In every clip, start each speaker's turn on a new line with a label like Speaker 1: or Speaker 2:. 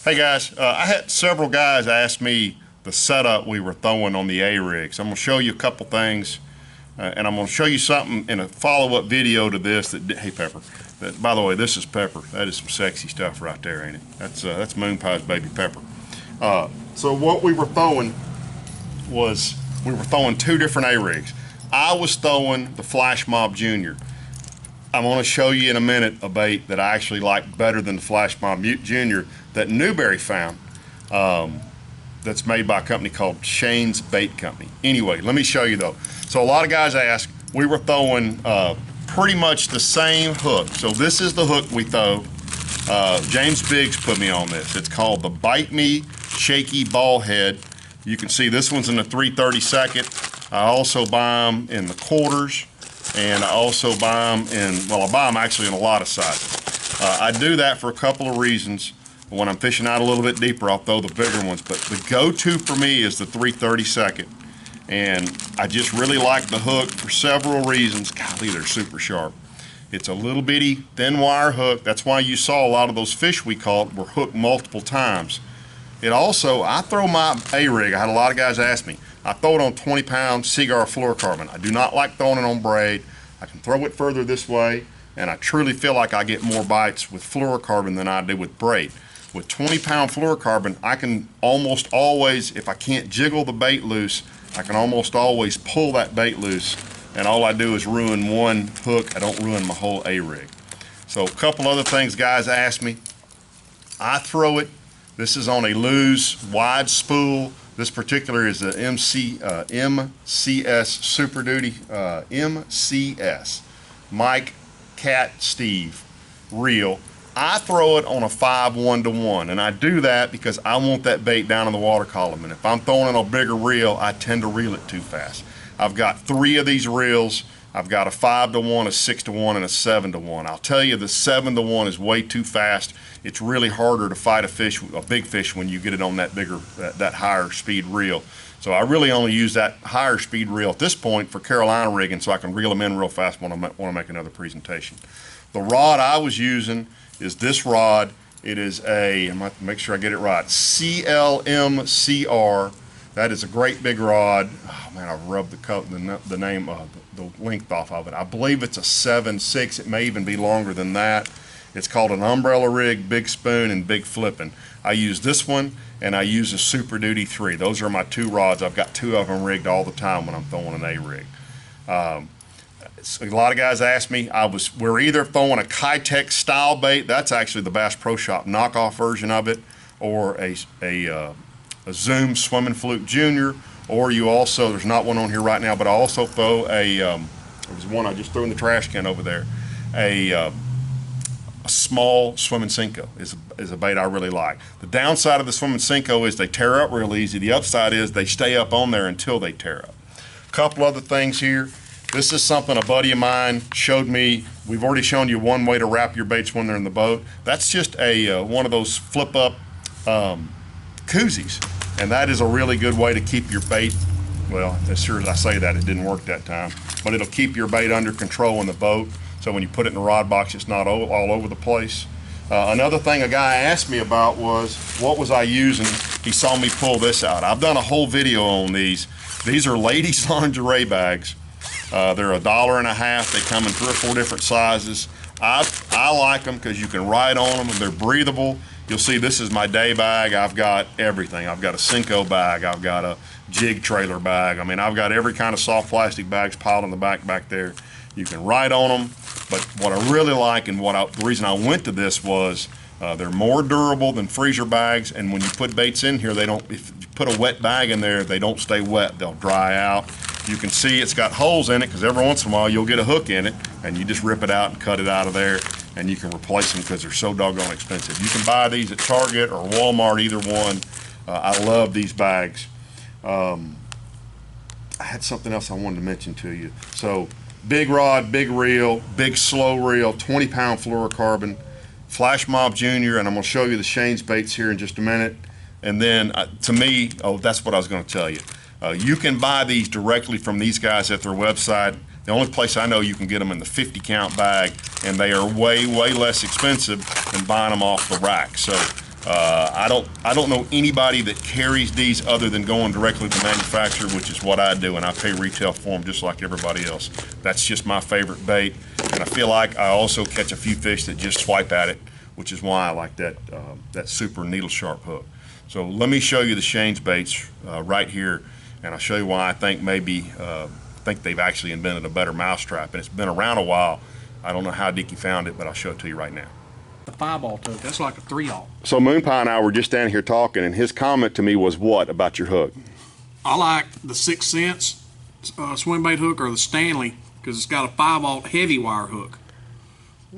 Speaker 1: Hey guys, I had several guys ask me the setup we were throwing on the A-rig. So I'm going to show you a couple things, and I'm going to show you something in a follow-up video to this. Hey Pepper, by the way, this is Pepper. That is some sexy stuff right there, ain't it? That's Moon Pie's baby Pepper. So what we were throwing was two different A-rigs. I was throwing the Flash Mob Junior. I'm going to show you in a minute a bait that I actually like better than the Flash Mob Junior that Newberry found, that's made by a company called Shane's Bait Company. Anyway, let me show you though. So a lot of guys ask, we were throwing pretty much the same hook. So this is the hook we throw. James Biggs put me on this. It's called the Bite Me Shaky Ball Head. You can see this one's in the 3/32. I also buy them in the quarters, and I also buy them in, well, I buy them actually in a lot of sizes. I do that for a couple of reasons. When I'm fishing out a little bit deeper, I'll throw the bigger ones, but the go-to for me is the 3/32. And I just really like the hook for several reasons. Golly, they're super sharp. It's a little bitty thin wire hook. That's why you saw a lot of those fish we caught were hooked multiple times. It also, I throw my A-rig, I had a lot of guys ask me, I throw it on 20-pound Seaguar fluorocarbon. I do not like throwing it on braid. I can throw it further this way, and I truly feel like I get more bites with fluorocarbon than I do with braid. With 20-pound fluorocarbon, I can almost always, if I can't jiggle the bait loose, I can almost always pull that bait loose, and all I do is ruin one hook. I don't ruin my whole A-rig. So a couple other things guys ask me. I throw it, this is on a Lew's wide spool. This particular is the MCS Super Duty, MCS, Mike, Cat, Steve, reel. I throw it on a 5-1-1, and I do that because I want that bait down in the water column, and if I'm throwing it on a bigger reel, I tend to reel it too fast. I've got 3 of these reels. I've got a 5-1, a 6-1, and a 7-1. I'll tell you the 7-1 is way too fast. It's really harder to fight a big fish when you get it on that bigger, that higher speed reel. So I really only use that higher speed reel at this point for Carolina rigging, so I can reel them in real fast when I want to make another presentation. The rod I was using is this rod. It is a, I'm going to make sure I get it right, CLMCR. That is a great big rod. Oh man, I've rubbed the name of the length off of it. I believe it's a 7.6. It may even be longer than that. It's called an umbrella rig, big spoon, and big flipping. I use this one, and I use a Super Duty 3. Those are my 2 rods. I've got 2 of them rigged all the time when I'm throwing an A-rig. A lot of guys ask me, we're either throwing a Kitech style bait, that's actually the Bass Pro Shop knockoff version of it, or a Zoom Swimming Fluke Junior, or you also, there's not one on here right now, but I also throw there was one I just threw in the trash can over there, a small Swimming Senko is a bait I really like. The downside of the Swimming Senko is they tear up real easy. The upside is they stay up on there until they tear up. A couple other things here. This is something a buddy of mine showed me. We've already shown you one way to wrap your baits when they're in the boat. That's just one of those flip-up koozies, and that is a really good way to keep your bait, well, as sure as I say that, it didn't work that time, but it'll keep your bait under control in the boat, so when you put it in the rod box, it's not all over the place. Another thing a guy asked me about was, what was I using? He saw me pull this out. I've done a whole video on these. These are ladies' lingerie bags. They're $1.50. They come in 3 or 4 different sizes. I like them because you can ride on them. They're breathable. You'll see this is my day bag. I've got everything. I've got a Senko bag. I've got a jig trailer bag. I mean, I've got every kind of soft plastic bags piled in the back there. You can ride on them. But what I really like, and the reason I went to this was they're more durable than freezer bags, and when you put baits in here, if you put a wet bag in there, they don't stay wet. They'll dry out. You can see it's got holes in it because every once in a while you'll get a hook in it, and you just rip it out and cut it out of there, and you can replace them because they're so doggone expensive. You can buy these at Target or Walmart, either one. I love these bags. I had something else I wanted to mention to you. So big rod, big reel, big slow reel, 20-pound fluorocarbon, Flash Mob Junior, and I'm going to show you the Shane's baits here in just a minute. And then to me, that's what I was going to tell you. You can buy these directly from these guys at their website. The only place I know you can get them in the 50-count bag, and they are way, way less expensive than buying them off the rack. So I don't know anybody that carries these other than going directly to the manufacturer, which is what I do, and I pay retail for them just like everybody else. That's just my favorite bait, and I feel like I also catch a few fish that just swipe at it, which is why I like that that super needle sharp hook. So let me show you the Shane's baits right here, and I'll show you why I think maybe they've actually invented a better mousetrap, and it's been around a while. I don't know how Dickie found it, but I'll show it to you right now.
Speaker 2: The 5-aught hook, that's like a 3-aught.
Speaker 1: So Moon Pie and I were just standing here talking, and his comment to me was what about your hook?
Speaker 2: I like the 6 Cents swim bait hook or the Stanley because it's got a 5-aught heavy wire hook.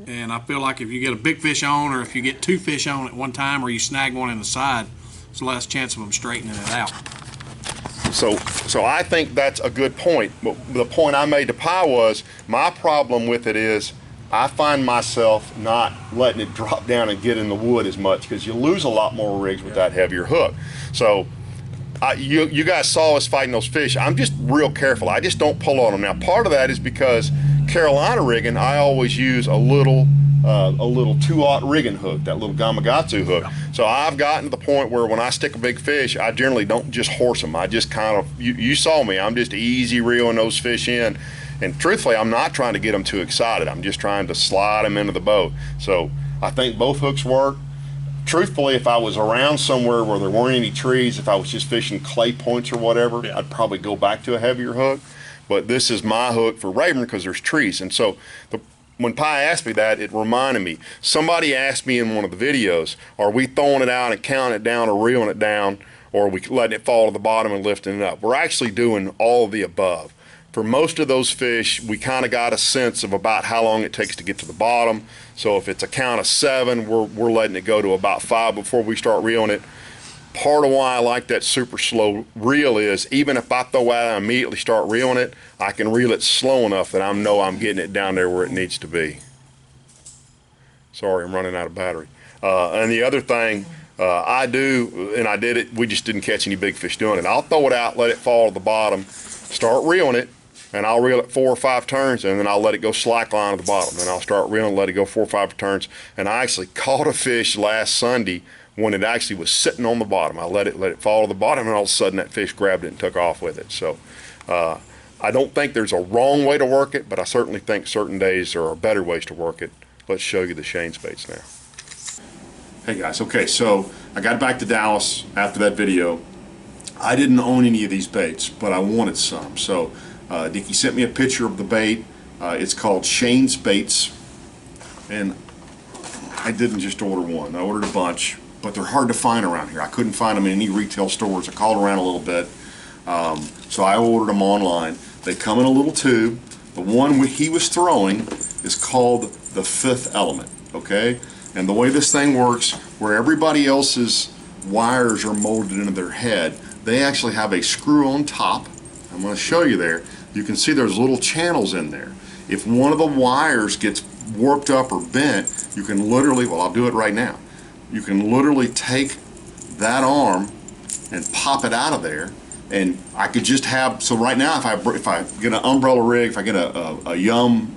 Speaker 2: And I feel like if you get a big fish on, or if you get 2 fish on at one time, or you snag one in the side, it's less chance of them straightening it out.
Speaker 1: So I think that's a good point. But the point I made to Pie was, my problem with it is I find myself not letting it drop down and get in the wood as much, because you lose a lot more rigs with that heavier hook. So you guys saw us fighting those fish. I'm just real careful. I just don't pull on them. Now, part of that is because Carolina rigging, I always use a little 2-aught rigging hook, that little Gamakatsu hook. So I've gotten to the point where when I stick a big fish, I generally don't just horse them. I just kind of, you saw me, I'm just easy reeling those fish in. And truthfully, I'm not trying to get them too excited. I'm just trying to slide them into the boat. So I think both hooks work. Truthfully, if I was around somewhere where there weren't any trees, if I was just fishing clay points or whatever, I'd probably go back to a heavier hook. But this is my hook for Rayburn because there's trees. And so when Pie asked me that, it reminded me. Somebody asked me in one of the videos, are we throwing it out and counting it down or reeling it down, or are we letting it fall to the bottom and lifting it up? We're actually doing all of the above. For most of those fish, we kind of got a sense of about how long it takes to get to the bottom. So if it's a count of 7, we're letting it go to about 5 before we start reeling it. Part of why I like that super slow reel is, even if I throw out and immediately start reeling it, I can reel it slow enough that I know I'm getting it down there where it needs to be. Sorry, I'm running out of battery. And the other thing I do, and I did it, we just didn't catch any big fish doing it. I'll throw it out, let it fall to the bottom, start reeling it, and I'll reel it 4 or 5 turns, and then I'll let it go slack line to the bottom. Then I'll start reeling, let it go 4 or 5 turns. And I actually caught a fish last Sunday when it actually was sitting on the bottom. I let it fall to the bottom, and all of a sudden that fish grabbed it and took off with it. So I don't think there's a wrong way to work it, but I certainly think certain days there are better ways to work it. Let's show you the Shane's baits now. Hey guys, okay, so I got back to Dallas after that video. I didn't own any of these baits, but I wanted some. So Dickie sent me a picture of the bait. It's called Shane's Baits, and I didn't just order one. I ordered a bunch, but they're hard to find around here. I couldn't find them in any retail stores. I called around a little bit, so I ordered them online. They come in a little tube. The one he was throwing is called the 5th Element, okay? And the way this thing works, where everybody else's wires are molded into their head, they actually have a screw on top. I'm going to show you there. You can see there's little channels in there. If one of the wires gets warped up or bent, you can literally, well, I'll do it right now. You can literally take that arm and pop it out of there, and I could just have, so right now if I get an umbrella rig, if I get a Yum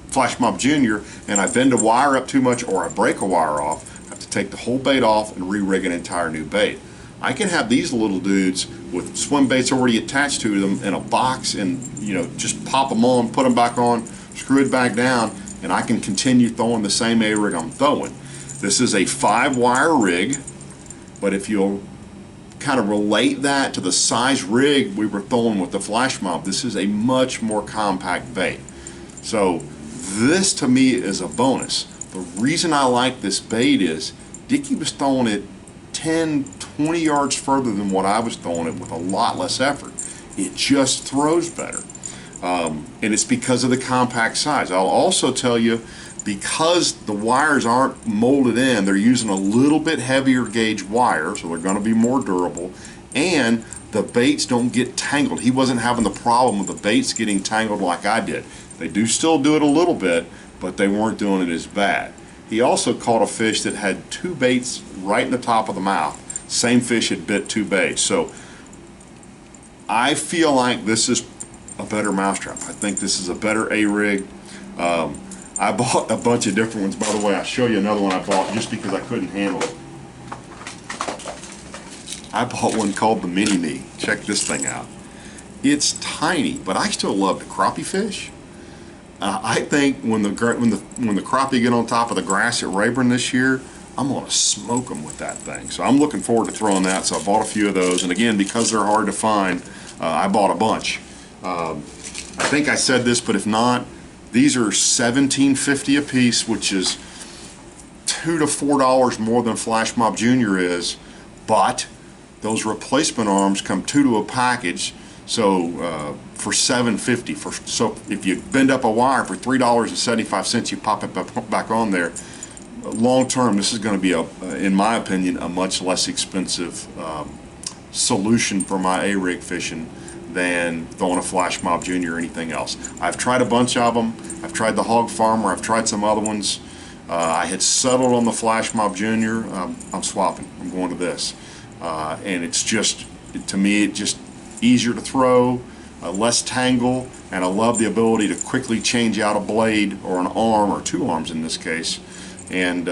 Speaker 1: Flash Mob Junior and I bend a wire up too much or I break a wire off, I have to take the whole bait off and re-rig an entire new bait. I can have these little dudes with swim baits already attached to them in a box and, you know, just pop them on, put them back on, screw it back down, and I can continue throwing the same A-rig I'm throwing. This is a 5-wire rig, but if you'll kind of relate that to the size rig we were throwing with the Flash Mob, this is a much more compact bait. So this to me is a bonus. The reason I like this bait is Dickie was throwing it 10, 20 yards further than what I was throwing it with a lot less effort. It just throws better. And it's because of the compact size. I'll also tell you, because the wires aren't molded in, they're using a little bit heavier gauge wire, so they're going to be more durable, and the baits don't get tangled. He wasn't having the problem with the baits getting tangled like I did. They do still do it a little bit, but they weren't doing it as bad. He also caught a fish that had 2 baits right in the top of the mouth. Same fish had bit 2 baits. So I feel like this is a better mousetrap. I think this is a better A-rig. I bought a bunch of different ones. By the way, I'll show you another one I bought just because I couldn't handle it. I bought one called the Mini Me. Check this thing out. It's tiny, but I still love the crappie fish. I think when the crappie get on top of the grass at Rayburn this year, I'm gonna smoke them with that thing. So I'm looking forward to throwing that. So I bought a few of those, and again, because they're hard to find, I bought a bunch. I think I said this, but if not, these are $17.50 a piece, which is $2 to $4 more than Flash Mob Jr. is, but those replacement arms come 2 to a package. So for $7.50, so if you bend up a wire for $3.75, you pop it back on there. Long term, this is going to be, in my opinion, a much less expensive solution for my A-rig fishing than throwing a Flash Mob Jr. or anything else. I've tried a bunch of them. I've tried the Hog Farmer. I've tried some other ones. I had settled on the Flash Mob Jr. I'm swapping. I'm going to this, and it's just, to me, it just easier to throw, less tangle, and I love the ability to quickly change out a blade or an arm, or two arms in this case, and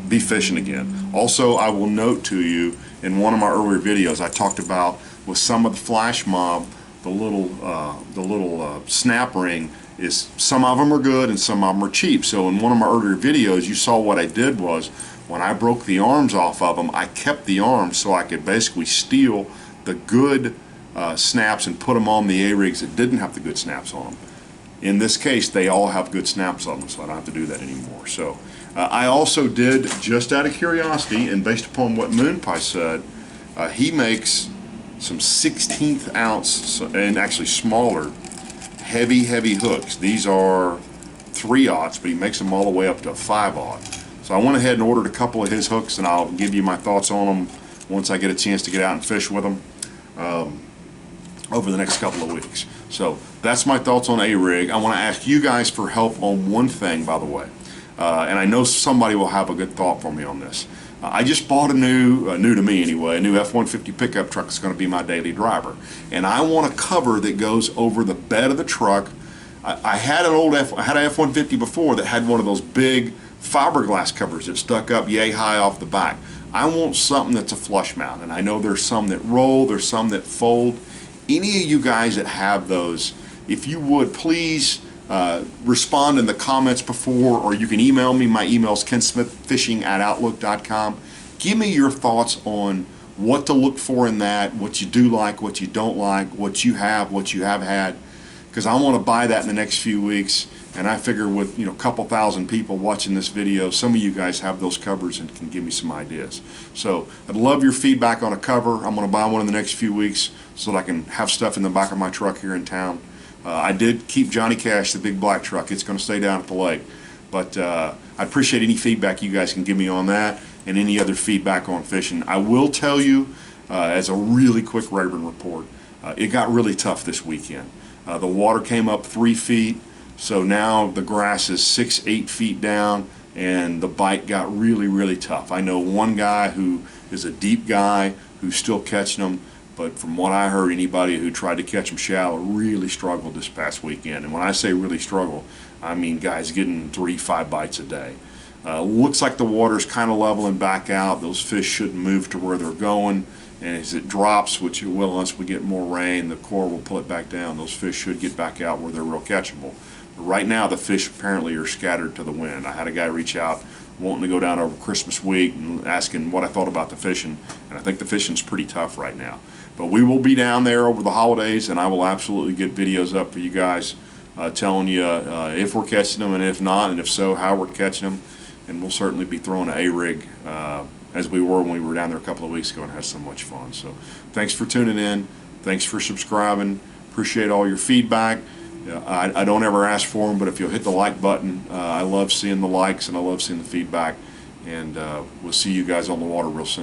Speaker 1: be fishing again. Also, I will note to you, in one of my earlier videos, I talked about with some of the Flash Mob, the little snap ring is, some of them are good and some of them are cheap. So in one of my earlier videos, you saw what I did was, when I broke the arms off of them, I kept the arms so I could basically steal the good snaps and put them on the A-rigs that didn't have the good snaps on them. In this case, they all have good snaps on them, so I don't have to do that anymore. So I also did, just out of curiosity and based upon what Moon Pie said, he makes some 16th ounce, and actually smaller, heavy hooks. These are 3/0, but he makes them all the way up to 5/0. So I went ahead and ordered a couple of his hooks, and I'll give you my thoughts on them once I get a chance to get out and fish with them over the next couple of weeks. So that's my thoughts on A-rig. I want to ask you guys for help on one thing, by the way, and I know somebody will have a good thought for me on this. I just bought a new to me anyway, a new F-150 pickup truck that's going to be my daily driver, and I want a cover that goes over the bed of the truck. I had an F-150 before that had one of those big fiberglass covers that stuck up yay high off the back. I want something that's a flush mount, and I know there's some that roll, there's some that fold. Any of you guys that have those, if you would please respond in the comments before, or you can email me. My email is kensmithfishing@outlook.com. Give me your thoughts on what to look for in that, what you do like, what you don't like, what you have had, because I want to buy that in the next few weeks. And I figure with, a couple thousand people watching this video, some of you guys have those covers and can give me some ideas. So I'd love your feedback on a cover. I'm going to buy one in the next few weeks so that I can have stuff in the back of my truck here in town. I did keep Johnny Cash, the big black truck. It's going to stay down at the lake. But I appreciate any feedback you guys can give me on that and any other feedback on fishing. I will tell you, as a really quick Rayburn report, it got really tough this weekend. The water came up 3 feet. So now the grass is 6-8 feet down, and the bite got really tough. I know one guy who is a deep guy who's still catching them, but from what I heard, anybody who tried to catch them shallow really struggled this past weekend. And when I say really struggle, I mean guys getting 3-5 bites a day. Looks like the water's kind of leveling back out. Those fish shouldn't move to where they're going. And as it drops, which it will unless we get more rain, the core will pull it back down. Those fish should get back out where they're real catchable. But right now, the fish apparently are scattered to the wind. I had a guy reach out wanting to go down over Christmas week and asking what I thought about the fishing. And I think the fishing's pretty tough right now. But we will be down there over the holidays, and I will absolutely get videos up for you guys telling you if we're catching them and if not, and if so, how we're catching them. And we'll certainly be throwing an A-rig as we were when we were down there a couple of weeks ago and had so much fun. So thanks for tuning in. Thanks for subscribing. Appreciate all your feedback. I don't ever ask for them, but if you'll hit the like button, I love seeing the likes and I love seeing the feedback. And we'll see you guys on the water real soon.